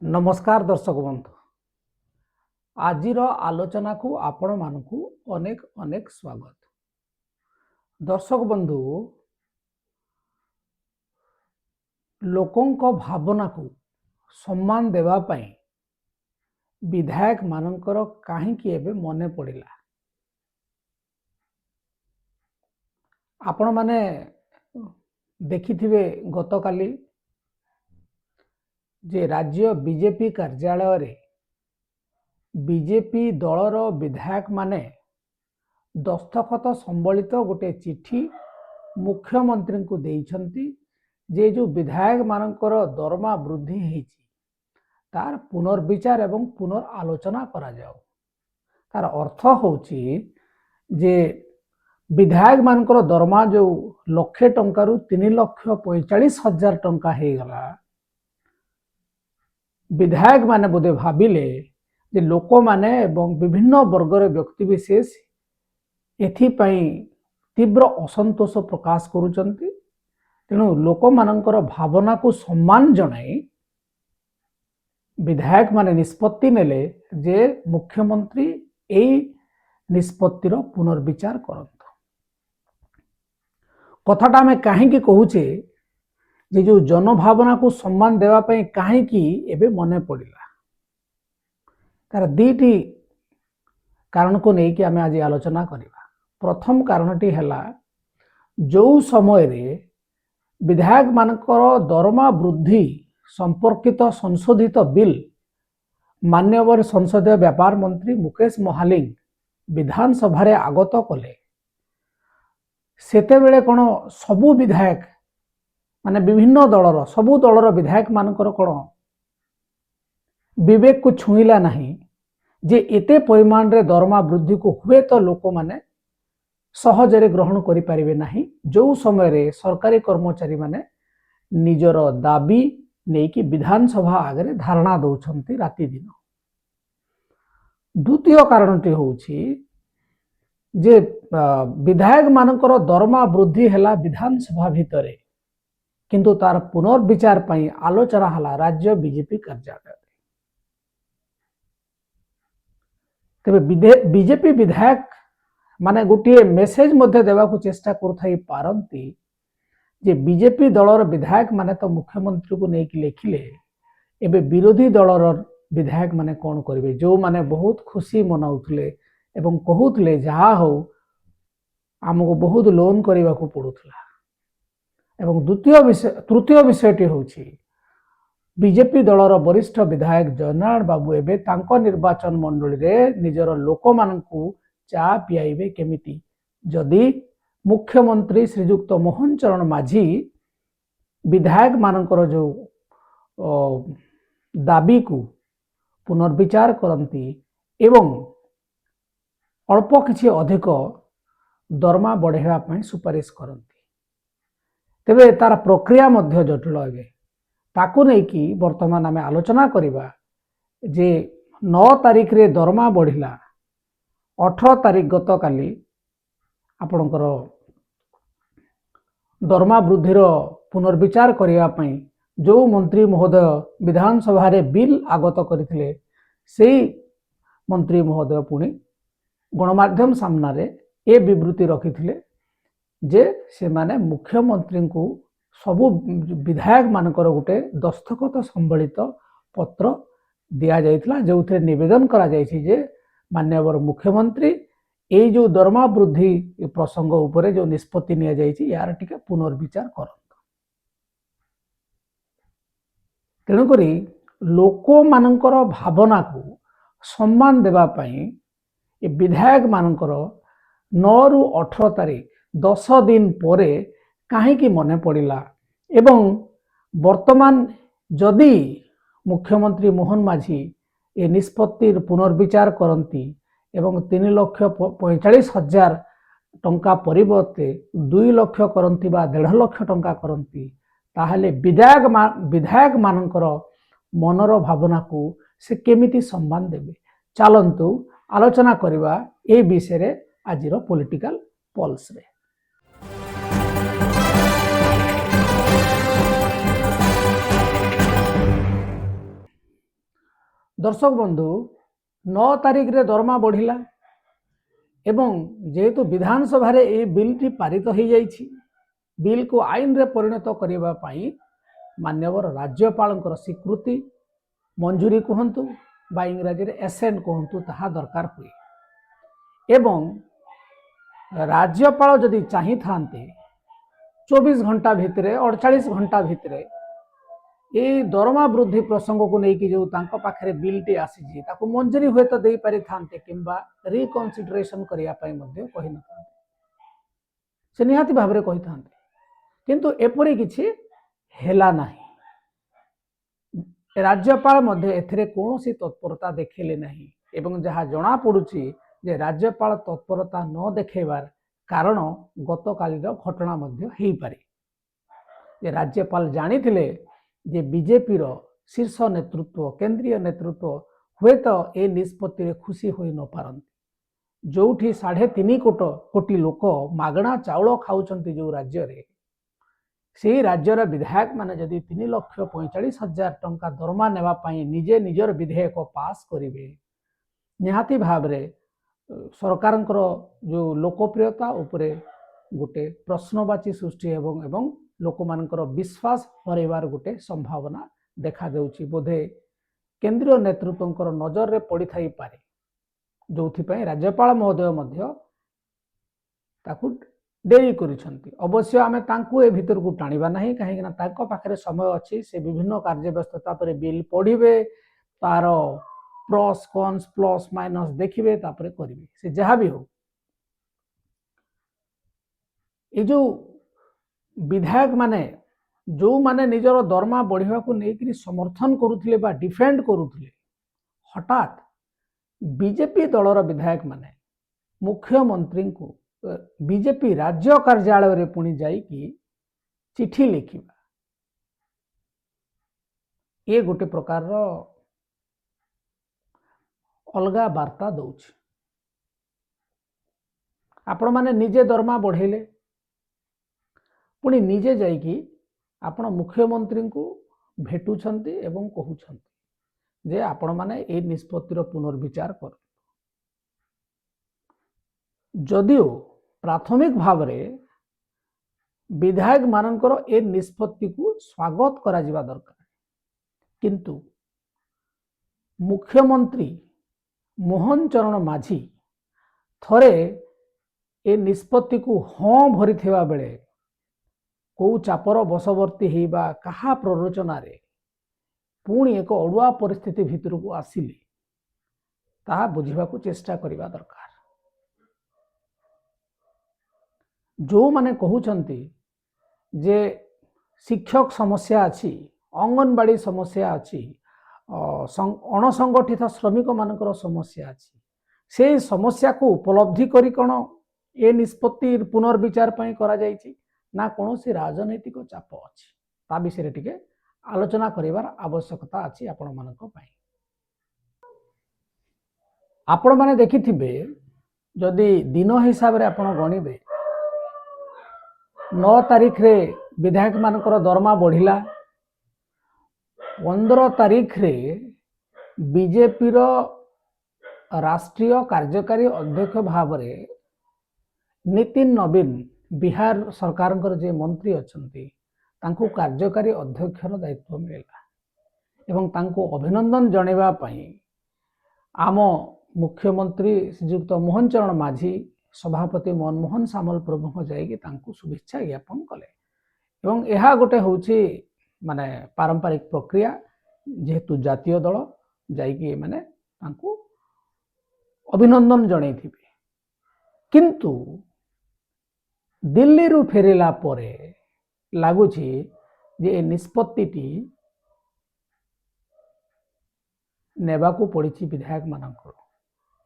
नमस्कार दर्शक बंधु आजिर आलोचना को आपण मानकु अनेक अनेक स्वागत। दर्शक बंधु लोकों भावना को सम्मान देवा पाई विधायक मानकर काहींकि एबे मने पड़िला। आपण माने देखिथिबे गतकाली जे राज्य बीजेपी कार्यालय रे बीजेपी दलर विधायक माने दस्तखत संबलित गोटे चिठी मुख्यमंत्री को देइछंती जे जो विधायक मानकर दरमा वृद्धि हेछि तार पुनर्विचार एवं पुनर्आलोचना करा जाओ। तार अर्थ होछि जे विधायक मानकर दरमा जो लक्षे टंकारु 3,45,000 टंका हे गला। विधायक माने बोधे भाविले जे लोक माने एवं विभिन्न वर्गर व्यक्ति विशेष एथिपाई तीव्र असंतोष प्रकाश करुचंती। तेणु लोक मानकर भावना को सम्मान जनाई विधायक माने निष्पत्ति नेले जे मुख्यमंत्री एई निष्पत्तिर पुनर्विचार करंतु। कथाटा आमे काहेकि कहूचे जे जो जनभावना को सम्मान देवा पई काहेकि एबे मने पड़िला तार दीटी कारण को नहीं कि आमे आज आलोचना करिबा। प्रथम कारणटी हैला जो समय रे विधायक मानकर दरमा वृद्धि संपर्कित संशोधित बिल मान्यवर संसदीय व्यापार मंत्री मुकेश महालिंग विधानसभा रे आगत कले। सेते बेले कोन सबु विधायक माने विभिन्न दलर सबु दलर विधायक मानकर कोन विवेक को छुईला नहीं जे एते परिमाण रे दरमा वृद्धि को हुए तो लोक माने सहजरे ग्रहण करि परिबे नहीं। जो समय रे सरकारी कर्मचारी माने निजर दाबी नहीं कि विधानसभा आगे धारणा दौछंती राति दिन। द्वितीय कारणटी होछि जे विधायक मानकर दरमा वृद्धि हैला विधानसभा भितरे किंतु तार पुनर्विचार पई आलोचना हला राज्य बीजेपी कार्यालय। तेबे बीजेपी विधायक माने गोटे मेसेज मध्य देवा को चेष्टा करथाई पारंती जे बीजेपी दलर विधायक माने तो मुख्यमंत्री को नहीं कि लेखिले एबे विरोधी दलर विधायक माने कौन करिवे जो माने बहुत खुशी मनाउथले एवं कहूथले जहा हो आमको बहुत लोन करने को पड़ूला। एवं तृतीय विषयटी होछि बीजेपी दलर वरिष्ठ विधायक जयनारायण बाबू एबे तांको निर्वाचन मंडली रे निजर लोक मानकु चा पियाइबे केमिति जदि मुख्यमंत्री श्रीजुक्त मोहन चरण माझी विधायक मानकर जो दाबी को पुनर्विचार करती एवं अल्प किछि अधिक दरमा बढ़ाइबा पई सुपारिश करती तेबे तार प्रक्रिया मध्य जटिल हे ताकू नहीं कि वर्तमान आमे आलोचना करिबा जे 9 तारिख रे दरमा बढ़िला 18 तारिख गत काली आपणकर दरमा वृद्धिर पुनर्विचार करिया पई जो मंत्री महोदय विधानसभा रे बिल आगत करथिले सेही मंत्री महोदय पुणी गणमाध्यम सामना रे ए विवृत्ति रखिथिले जे से माने मुख्यमंत्री को सबु विधायक मानकर गोटे दस्तखत संबलित पत्र दिया जाइथिला जो थे निवेदन करा जाइछि जे मान्यवर मुख्यमंत्री ए जो दरमा वृद्धि प्रसंग उपरे जो निष्पत्ति निया जाइछि यार टिके पुनर्विचार करंतु। तेणु करी लोक मानकर भावना को सम्मान देवा पई ए विधायक मानकर 9 रु 18 तारिख 10 दिन परे काहेकि मने पड़िला एवं वर्तमान जदि मुख्यमंत्री मोहन माझी ए निष्पत्ति पुनर्विचार करती एवं 3,45,000 टंका परिवर्ते 2 लाख करती बा 1.5 लाख टंका करती ताहले विधायक मानकर मनर भावना को से केमिति सम्मान देबे। चलंतु आलोचना करिबा ए विषय रे आजिर पॉलिटिकल पल्स रे। दर्शक बंधु 9 तारिख रे दरमा बढ़िला एवं जेहेतु विधानसभा रे ए बिलटी पारित हो जाइछि बिल को आईन रे परिणत करबा पई माननीय राज्यपाल स्वीकृति मंजूरी कहतु बा इंग्राजी रे एसेंट कहतु ताहा दरकार हुए एवं राज्यपाल जदि चाहि थांते 24 घंटा भितरे 48 घंटा भितरे ये दरमा वृद्धि प्रसंग को लेकिन जो तांको पाखरे बिलटी आसी ताको मंजूरी हुए तो दे पारि थांते किंबा रिकनसिडरेशन करिया पई मध्ये कहि न थांते से निहाती भाबरे कहि थांते किंतु एपरि किछि हेला नाही राज्यपाल मध्य एथिरे कोनोसी तत्परता देखिले नाही एवं जहाँ जना पड़ुछि जे राज्यपाल तत्परता न देखेबार कारण गतकालीर घटना मध्य हेई पारे जे राज्यपाल जानिथिले जे बीजेपी रो शीर्ष नेतृत्व केंद्रीय नेतृत्व हुए तो ए निष्पत्ति खुशी हो न पारंती जोठी 3.5 कोटी लोक मागणा चाउल खाउछंती जो राज्य रे से राज्यर विधायक माने जदि 3,45,000 टंका दरमा नेवा पाई निजे निजर विधेयक पास करिवे निहाती भावरे सरकार जो लोकप्रियता उपरे गोटे प्रश्नवाची सृष्टि एवं लोक मानकर विश्वास हरैबार गोटे संभावना देखा देउछि बोधे केंद्रीय नेतृत्व नजर रे पड़ी थाई पारे जोथि राज्यपाल महोदय मध्य ताकू डेरी करिसंती अवश्य आमे तांकू ए भीतर को टाणीबा नाही काहे ना तांको पाखरे समय अछि से विभिन्न कार्य व्यस्तता पर बिल पढ़िबे तार प्लस कॉन्स प्लस माइनस देखिबे तापरे करिवे से जहाँ भी हो ये जो विधायक माने जो माने निजर दरमा बढ़िया को लेकिन समर्थन करुथिले बा डिफेंड करुथिले हठात बीजेपी दलर विधायक माने मुख्यमंत्री को बीजेपी राज्य कार्यालय रे पुणी जाई कि चिठी लिखिबा ये गोटे प्रकार रो अलगा वार्ता दउछि आपण माने निजे दरमा बढ़ेले पुणी निजे जाई कि आपण मुख्यमंत्री को भेटुछंती एवं कहउछंती जे आपण माने ए निष्पत्तिर पुनर्विचार कर जदिओ प्राथमिक भाव रे विधायक मानकर ए निष्पत्ति को स्वागत करा जिबा दरकार किंतु मुख्यमंत्री मोहन चरण माझी थरे ए निष्पत्ति को हाँ भरी थिबा बेले को चापर बसवर्ती हेबा कहा प्ररोचना रे पुणी एक अड़ुआ परिस्थिति भितर को आसिले ताहा बुझिबा को चेष्टा करिबा दरकार जो माने कहउछंती जे शिक्षक समस्या अछि अंगनवाड़ी समस्या अछि अणसंगठित श्रमिक मानकर समस्या अछि से समस्या को उपलब्धि करी कोन ए निष्पत्ति पुनर्विचार पई करा जायछि ना कोनोसी राजनैतिक चाप अछि ता विषय टिके आलोचना करिवार आवश्यकता अछि आपण मानक पई आपण माने देखिथिबे जदि दिन हिसाब रे आपण गणिबे 9 तारिख रे विधायक मानकर दरमा बढ़िला 15 तारिख रे बीजेपी रो राष्ट्रीय कार्यकारी अध्यक्ष भाव रे नितिन नवीन बिहार सरकार जे मंत्री अच्छंती तांको कार्यकारी अध्यक्ष दायित्व मिला एवं तांको अभिनंदन जणेबा पई आम मुख्यमंत्री श्रीयुक्त मोहन चरण माझी सभापति मनमोहन सामल प्रमुख जाइए शुभेच्छा ज्ञापन कले एवं यह गोटे हूँ माने पारंपरिक प्रक्रिया जेहेतु जातीय दल जाइए माने अभिनंदन जन किंतु दिल्ली रु फेरिला परे लगुची जे निष्पत्ति नेबाकू पड़ी विधायक मानकर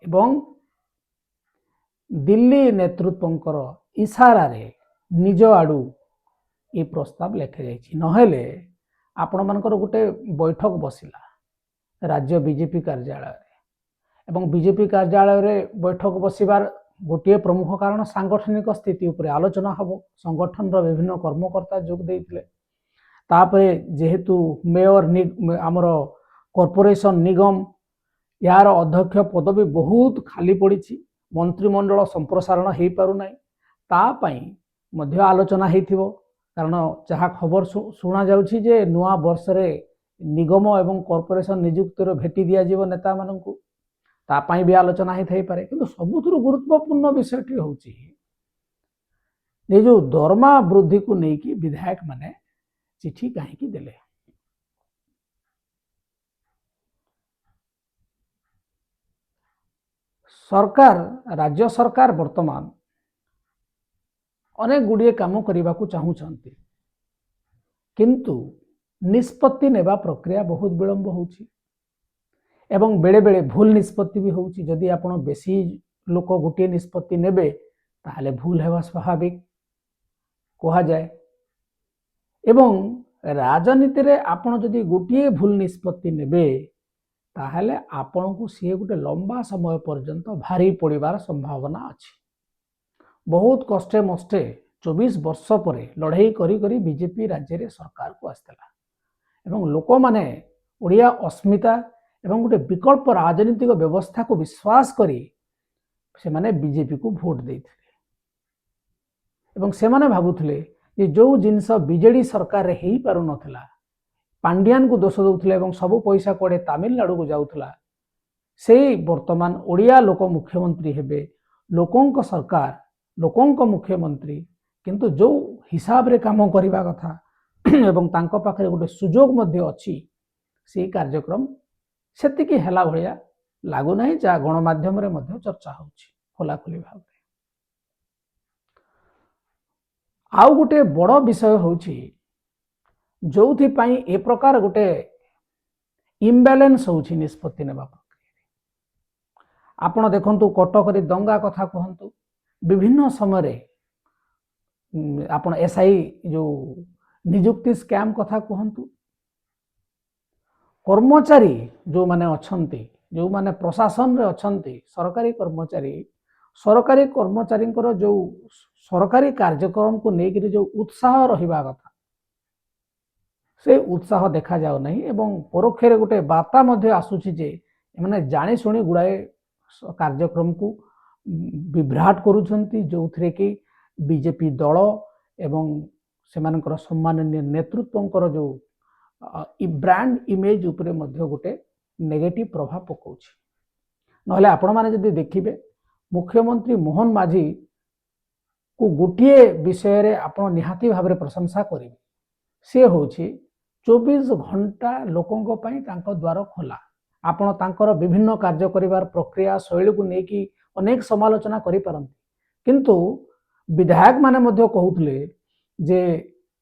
एवं दिल्ली नेतृत्वंकर इशारा रे निज आड़ू ये प्रस्ताव लेखा जाइछि नहेले आपण मानकर गोटे बैठक बसिला राज्य बीजेपी कार्यालय एवं बीजेपी कार्यालय रे बैठक बसिबार गोटे प्रमुख कारण सांगठनिक स्थिति उपरे आलोचना हबो संगठन रो विभिन्न कर्मकर्ता जोग देइथिले तापरे जेहेतु मेयर आमर कॉर्पोरेशन निगम यार अध्यक्ष पदवी बहुत खाली पड़ी, मंत्रिमंडल संप्रसारण हो पार ना, तापाई मध्य आलोचना हो, कारण जहाँ खबर शुणा जाउछि जे नुआ वर्ष रे निगम एवं कॉर्पोरेशन नियुक्तिर भेटी दिया नेता मानू तापाई भी आलोचना हो पारे। किंतु सबुठु गुरुत्वपूर्ण विषयटी होछि ये जो दरमा वृद्धि को लेकिन विधायक माने चिठी कहीं देले। सरकार राज्य सरकार वर्तमान अनेक गुड़िए काम करने को चाहूँगी, किंतु निष्पत्ति नेबा प्रक्रिया बहुत विलंब होछि एवं बेले बेले भूल निष्पत्ति भी होछि। जदि आपण बेसी लोक गोटे निष्पत्ति नेबे ताहले भूल हेबा स्वाभाविक कहा जाए। एवं राजनीति रे आपण जदि गोटे भूल निष्पत्ति नेबे ताहले आपण को सी गोटे लंबा समय पर्यंत भारी पड़ार संभावना अच्छी। बहुत कष्टे मष्टे 24 वर्ष पर लड़ाई करी करी बीजेपी राज्य रे सरकार को आसला एवं लोक माने ओडिया अस्मिता एवं गोटे विकल्प राजनीतिक व्यवस्था को विश्वास करी से माने बीजेपी को भोट देते एवं से माने भाबुथिले जे जो जिनस बीजेडी सरकार रे हेई पारु नथला, पांड्यान को दोष दउथिले एवं सब पैसा कोडे तमिलनाडु को जाउथला, से वर्तमान ओडिया लोक मुख्यमंत्री हेबे, लोकोंक सरकार लोकोंक मुख्यमंत्री, किंतु जो हिसाब रे काम करिबा कथा एवं तांको पाखरे गोटे सुजोग मध्ये अछि से कार्यक्रम सेतिकी हेला भलिया लागु नाही, जा गणमाध्यम रे मध्ये चर्चा होछि खोलाखोली भाव। आउ गोटे बड़ विषय होछि जो ए प्रकार गोटे इम्बैलेंस होछि निष्पत्ति नेबा प्रक्रिया। आपण देखंतु कटक रे दंगा कथा कहंतु, विभिन्न समय रे आपण एसआई जो नियुक्ति स्कैम कथा कहंतु, कर्मचारी जो माने अछंती, जो माने प्रशासन रे अछंती, सरकारी कर्मचारी जो सरकारी कार्यक्रम को लेकर जो उत्साह रहिबा कथा से उत्साह देखा जाओ नहीं एवं परोक्ष रे गोटे वार्ता मध्ये आसुछि जे माने जानि सुनी गुड़ाए कार्यक्रम को विभ्राट करुछंती, जो थरे कि बीजेपी दल एवं सेमानकर सम्माननीय नेतृत्वंकर जो ब्रांड इमेज उपरे मध्ये गोटे नेगेटिव प्रभाव पकाउछि। नहले आपण माने जदि देखिबे मुख्यमंत्री मोहन माझी को गोटे विषय रे आपण निहाती भाव रे प्रशंसा करिवे, से होछि 24 घंटा लोकों पई तांको द्वार खोला। आपण तांकर विभिन्न कार्य करिवार प्रक्रिया शैली को लेकिन अनेक समालोचना करि पारंती, किंतु विधायक माने मध्ये कहउतले जे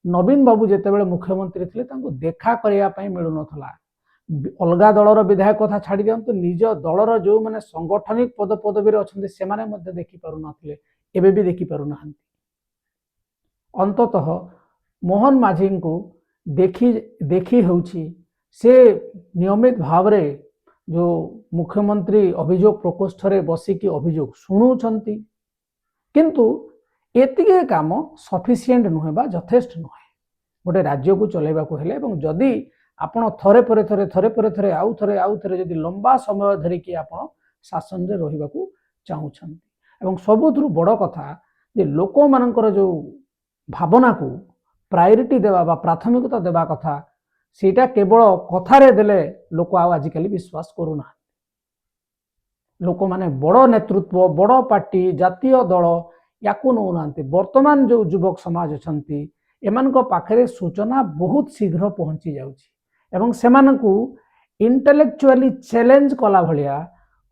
नवीन बाबू जेतेबेले मुख्यमंत्री थिले तांको देखा करिया पई मिलु नथला। अलगा दलर विधायक कथा छाड़ी दियंतु, निज दलर जो माने संगठनिक पद पदवी रे अछंती से माने मध्ये देखि पारु नथिले, एबे भी देखि पारु नाहंती। अंततः मोहन माझी को देखी होउछि से नियमित भाव रे जो मुख्यमंत्री अभियोग प्रकोष्ठ रे बसिकी अभियोग शुणुछंती, किंतु एतिके काम सफिशिएंट नुहे बा यथेष्ट नुहे गोटे राज्य को चलेबा को हेले। एवं जदि आपण थरे परे थरे आउ थरे जदि लंबा समय धरि कि आपण शासन रे रहिबा को चाहूछंती एवं सबुथुरु बड़ कथा जे लोक मानकर जो भावना को प्रायोरिटी देवा बा प्राथमिकता देवा कथा सेटा केवल कथारे देले लोक आजिकली विश्वास करूना। लोक माने बड़ नेतृत्व बड़ पार्टी जातीय दल याकू नौना। वर्तमान जो युवक समाज अछंती एमानक पाखरे सूचना बहुत शीघ्र पहुंची जाउछि एवं सेमानकु इंटेलेक्चुअली चैलेंज कला भलिया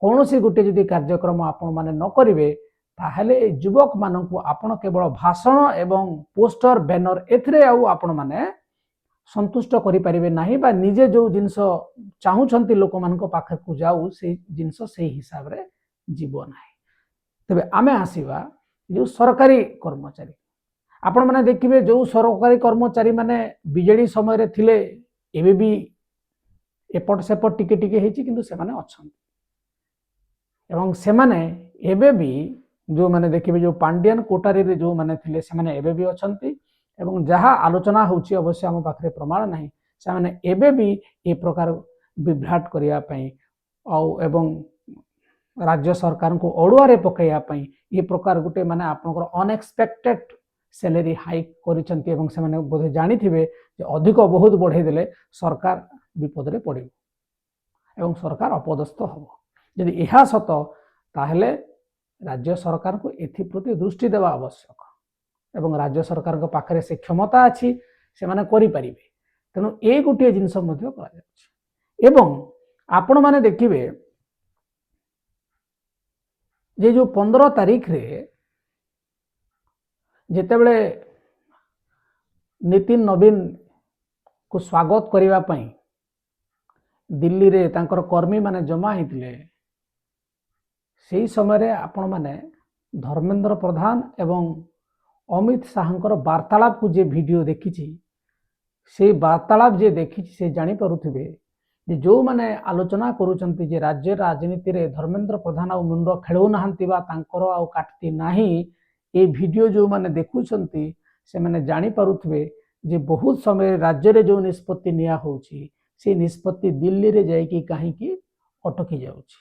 कौनसी गोटे जदि कार्यक्रम आपण माने न करिवे ताहले युवक मानकु आपण केवल भाषण एवं पोस्टर बैनर एथरे आउ आपण माने संतुष्ट करि परिबे नाही, बा निजे जो जिंस चाहूछंती लोक मानक पाखे को जाऊ से जिंस से हिसाब रे जीव नाही। तबे आमे आसीबा जो सरकारी कर्मचारी, आपण माने देखिबे जो सरकारी कर्मचारी माने बीजेडी समय रे थिले एबे भी एपट सेपट टिके टिके हेछि, किंतु से माने अछंती एवं से माने एबे भी जो माने देखिबे जो पांड्यान कोटारी रे जो माने थिले से माने एबे भी अछंती एवं जहाँ आलोचना होछि अवश्य आम पाखरे प्रमाण नाही, से माने एबे भी ए प्रकार विभ्राट करिया पई एवं राज्य सरकार को अड़ुआ पकड़ापी ये प्रकार गोटे माने आपनकर अनएक्सपेक्टेड सैलरी हाइक कर बोधे जानी थे अधिक बहुत बढ़े देले सरकार विपद में पड़े एवं सरकार अपदस्थ हम यदि यह सत ताहले राज्य सरकार को एप्रति दृष्टि देवा आवश्यक एवं राज्य सरकार को पाखरे से क्षमता अच्छी से माने करि परिबे तेणु ए गोटे जिनस एवं आपण माने देखिबे जे जो 15 तारीख रे जेतेबेले नितिन नवीन को स्वागत करिवा पई दिल्ली रे तांकर कर्मी माने जमा हितले से समय रे आपण माने धर्मेंद्र प्रधान एवं अमित शाहंकर वार्तालाप को जे वीडियो देखी से वार्तालाप जे देखी से जानी पारुथिबे जे जो माने आलोचना करूचंती जे राज्य राजनीति रे धर्मेंद्र प्रधान आ मुंड खेलौ नहांती बा तांकर आ काटती नाही ए वीडियो जो माने देखुचंती से माने जानी पारुथिबे जे बहुत समय राज्य रे जो निष्पत्ति निया होउची से निष्पत्ति दिल्ली रे जाई कि काहे कि अटकी जाउची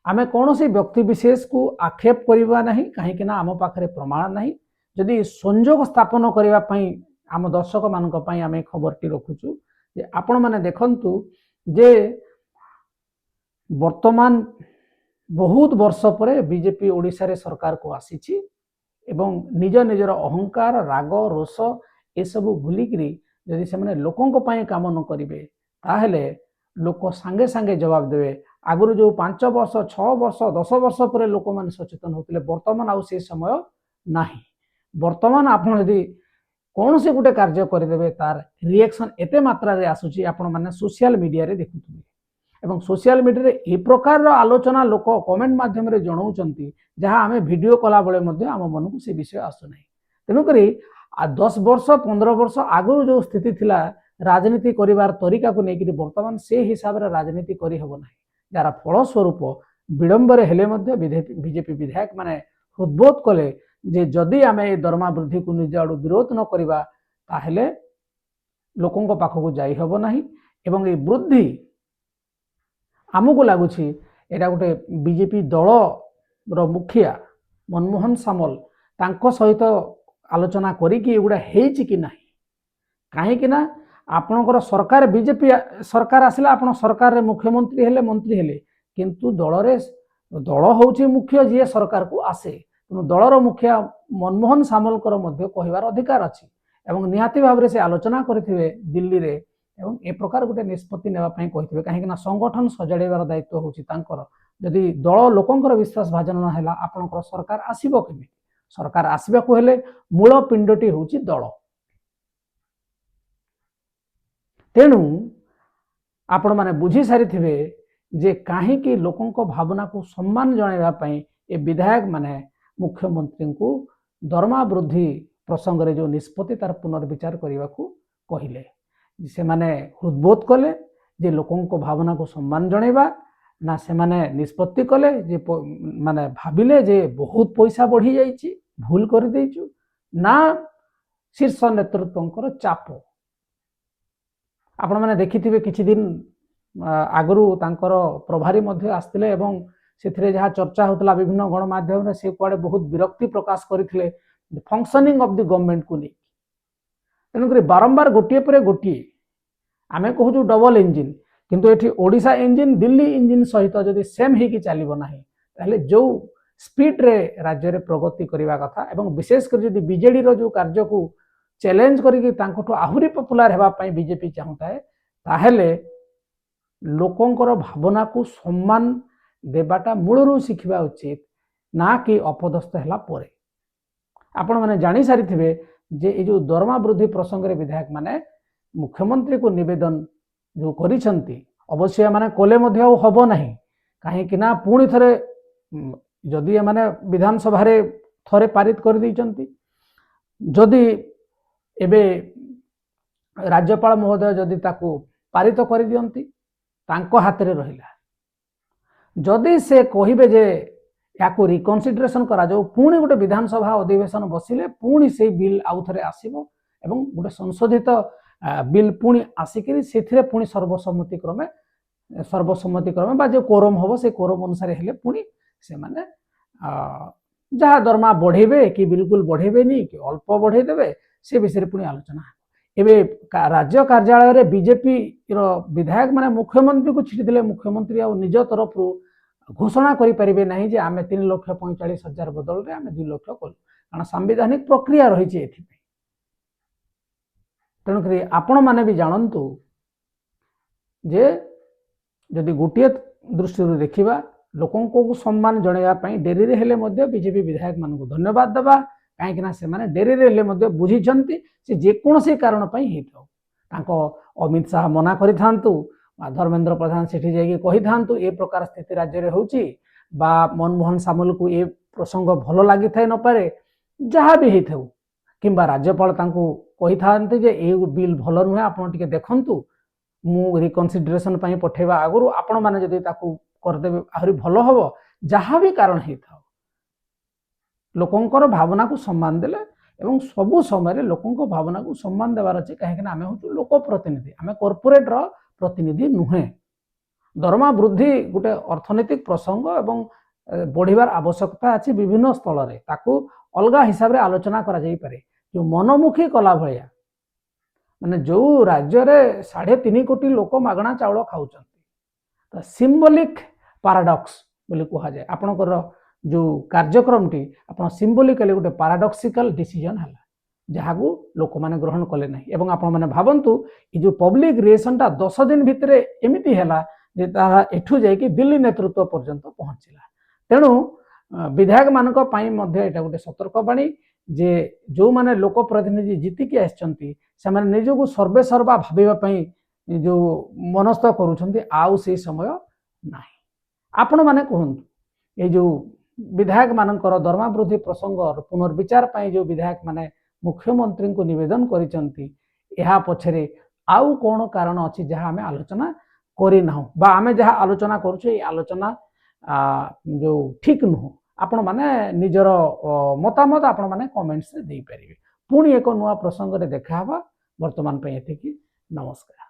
आमे कोनोसी व्यक्ति विशेष को आक्षेप करिबा नाही काहे कि ना आम पाखरे प्रमाण नाही जदि संजोग स्थापन करिबा पई आम दर्शक मानक पई आमे खबरटी रखुचु जे आपण माने देखंतु जे वर्तमान बहुत वर्ष पर बीजेपी ओडिशा रे सरकार को आसीची एवं निज निजर अहंकार राग रोष ए सब भूलिकी जदि से माने लोकों पई काम न करिवे ताहले लोक सांगे सांगे जवाब देवे आगुरु जो 5 वर्ष 6 वर्ष 10 वर्ष पर लोक माने सचेतन होतिले वर्तमान आउ से समय नाही वर्तमान आपण यदि कौन से गोटे कार्य करदेवे तार रिएक्शन एते मात्रा रे आसुची आपण माने सोशल मीडिया रे देखुथुबे एवं सोशल मीडिया रे ए प्रकार आलोचना लोक कमेंट माध्यम रे जणाउचंती जहां आमे वीडियो कला बेले मध्ये आम मन को से विषय आसु नाही तेनु करी 10 वर्ष 15 वर्ष आगु जो स्थिति थिला राजनीति करिवार तरीका को नेकी वर्तमान से हिसाब रे राजनीति करि हबो नाही जार फल स्वरूप विडंबर हेले मध्ये बीजेपी विधायक माने उद्बोध कले जे जदि आमे दरमा वृद्धि को निज आड़ विरोध न करिबा ताहले लोकों पाखक जाई हबो नाही एवं ए वृद्धि आमको लगुछि एटा गोटे बीजेपी दल रो मुखिया मनमोहन सामल तांको सहित आलोचना करिकि एगुडा हेछि कि नाही काहे कि ना आपणकर सरकार बीजेपी सरकार आसिला आपण सरकार रे मुख्यमंत्री हेले मंत्री हेले किंतु दल होछि मुख्य जे सरकार को आसे तेणु दलर मुखिया मनमोहन सामलकर मध्य कहिबार अधिकार अछि एवं निहाती भाव से आलोचना करथिबे दिल्ली रे एवं ए प्रकार गोटे निष्पत्ति नेबा पई कहिथिबे काहे ना संगठन सजाड़ीबार दायित्व होछि तांकर जदि दल लोकंकर विश्वास भाजन न हैला आपणकर सरकार आसीबो केमि सरकार आसीबा को हेले मूल पिंडटी होछि दल तेणु आपण माने बुझी सारी थिबे जे काहे कि लोकंक भावना को सम्मान जणाइबा पई ए विधायक माने मुख्यमंत्री को दरमा वृद्धि प्रसंग रे जो निष्पत्ति तार पुनर्विचार करने को कहले से माने उद्बोध कले जे लोकों को भावना को सम्मान जणेबा ना से माने निष्पत्ति कले जे माने भाबिले जे बहुत पैसा बढ़ी जाइछि भूल कर देइछु ना शीर्ष नेतृत्वंकर चाप आपण माने देखिथिबे किछि दिन आगरू तांकर प्रभारी मध्य आस्तिले एवं से जहाँ चर्चा होता विभिन्न गणमाध्यम से कुआडे बहुत विरक्ति प्रकाश करते फंक्शनिंग ऑफ द गवर्नमेंट को लेकिन तेणुक बारंबार गोटे पर गोटे आमे कहूँ डबल इंजिन किंतु एठी ओडिशा इंजिन दिल्ली इंजिन सहित जदि सेम होगी चलो ना ताहले जो स्पीड रे राज्य रे प्रगति करने कथा एवं विशेषकर जदि बीजेडी रो जो कार्य को चैलेंज करके आहुरी पपुलार होगापी बीजेपी चाहता है ताहले लोकंकर भावना को सम्मान देवाटा मूलरू शिखा उचित ना कि अपदस्थ है परे आपण मैंने जानी सारी थे जे ये जो दरमा वृद्धि प्रसंग रे विधायक माने मुख्यमंत्री को निवेदन जो करिसंती अवश्य माने कोले मध्य हबो नाही काहे कि ना पुणी थरे जदि माने विधानसभा रे थरे पारित कर दैचंती जदि एबे राज्यपाल महोदय जदि ताको पारित कर दियंती तांको हाथ रे रहिला जदि से कहिबे जे या रिकनसिडरेशन करा जाओ पुणी गोटे विधानसभा अधिवेशन बसिले पुणी से बिल आउ थे आसब एवं गोटे संशोधित बिल पुणी आसिक पुणी सर्वसम्मति क्रमे सर्वसम्मतिक्रमे बा जो कोरम हम से कोरम अनुसार हेले पुणी से माने जहाँ दरमा बढ़ेबे कि बिल्कुल बढ़ेबेनी कि अल्प बढ़ेदेवे से विषय पुणी आलोचना एबे राज्य कार्यालय रे बीजेपी रो विधायक माने मुख्यमंत्री को छिटी देले मुख्यमंत्री आ निज तरफ घोषणा करि परिबे नहीं जे आमे 3,45,000 बदल रे आमे 2 लाख कलु कारण संवैधानिक प्रक्रिया रही छे एथि तेणुकरी आपण माने भी जानतु जे जदि गोटे दृष्टि देखा लोकों को सम्मान जनवाई डेरी रे हेले बीजेपी विधायक मान को धन्यवाद देवा कहीं से डेरी रे हेले बुझी से जेकोसी कारण अमित शाह मना करि धर्मेंद्र प्रधान सेठी जाइए कही था ए प्रकार स्थिति राज्य में होची बा मनमोहन सामल को ए प्रसंग भल लगी थाए न पारे जहाँ भी होता किंबा राज्यपाल कही था ए बिल भल नुहे आपड़ टे देखु मु रिकनसिडरेशन पठेवा आगु आपण मैंने जदि करदेवे आहरी भल हम जहाँ भी कारण होता लोकंकर भावना को सम्मान देले एवं सबु समय लोकों भावना को सम्मान देवार अच्छे कहीं आम हूँ लोक प्रतिनिधि आम कॉर्पोरेट रो प्रतिनिधि नुहे दरमा वृद्धि गोटे अर्थनैतिक प्रसंग एवं बढ़िबार आवश्यकता अच्छी विभिन्न स्थल रे ताकू अलगा हिसाब रे आलोचना करा जाई पारे जो मनमुखी कला भलिया माने जो राज्य रे 3.5 कोटी लोक मागणा चाउल खाउछंती सिंबॉलिक पैराडॉक्स बोली कहा जाए आपनकर जो कार्यक्रम टी आपन सिंबॉलिकली गोटे पैराडॉक्सिकल डिसीजन हला जहाँ को लोक माने ग्रहण कले नहीं एवं आपण माने भावंतु ये जो पब्लिक रिएक्शन टा 10 दिन भितरे एमिति हैला जे ताहा एठू जाई कि दिल्ली नेतृत्व पर्यंत पहुंचला तेणु विधायक मानक पई मध्ये एटा गोटे सतर्क बाणी जे जो माने लोक प्रतिनिधि जीतिकी आछंती से माने निजको सर्वे सर्वा भाबिबा पई जो मनस्थ करूछंती आउ से समय नाही आपण माने कहंतु ए जो विधायक मानकर दरमा वृद्धि प्रसंग पुनर्विचार पई जो विधायक माने मुख्यमंत्री को निवेदन करिसंती एहा पछरे आउ कोन कारण अछि जहाँ आमे आलोचना करि नाहु बा आमे जहाँ आलोचना करूछु ए आलोचना जो ठीक नुह आपण माने निजर मतामत आपण माने कमेंट्स दे परिबे पुणी एक नुआ प्रसंग रे देखा हवा वर्तमान पे एथिकी नमस्कार।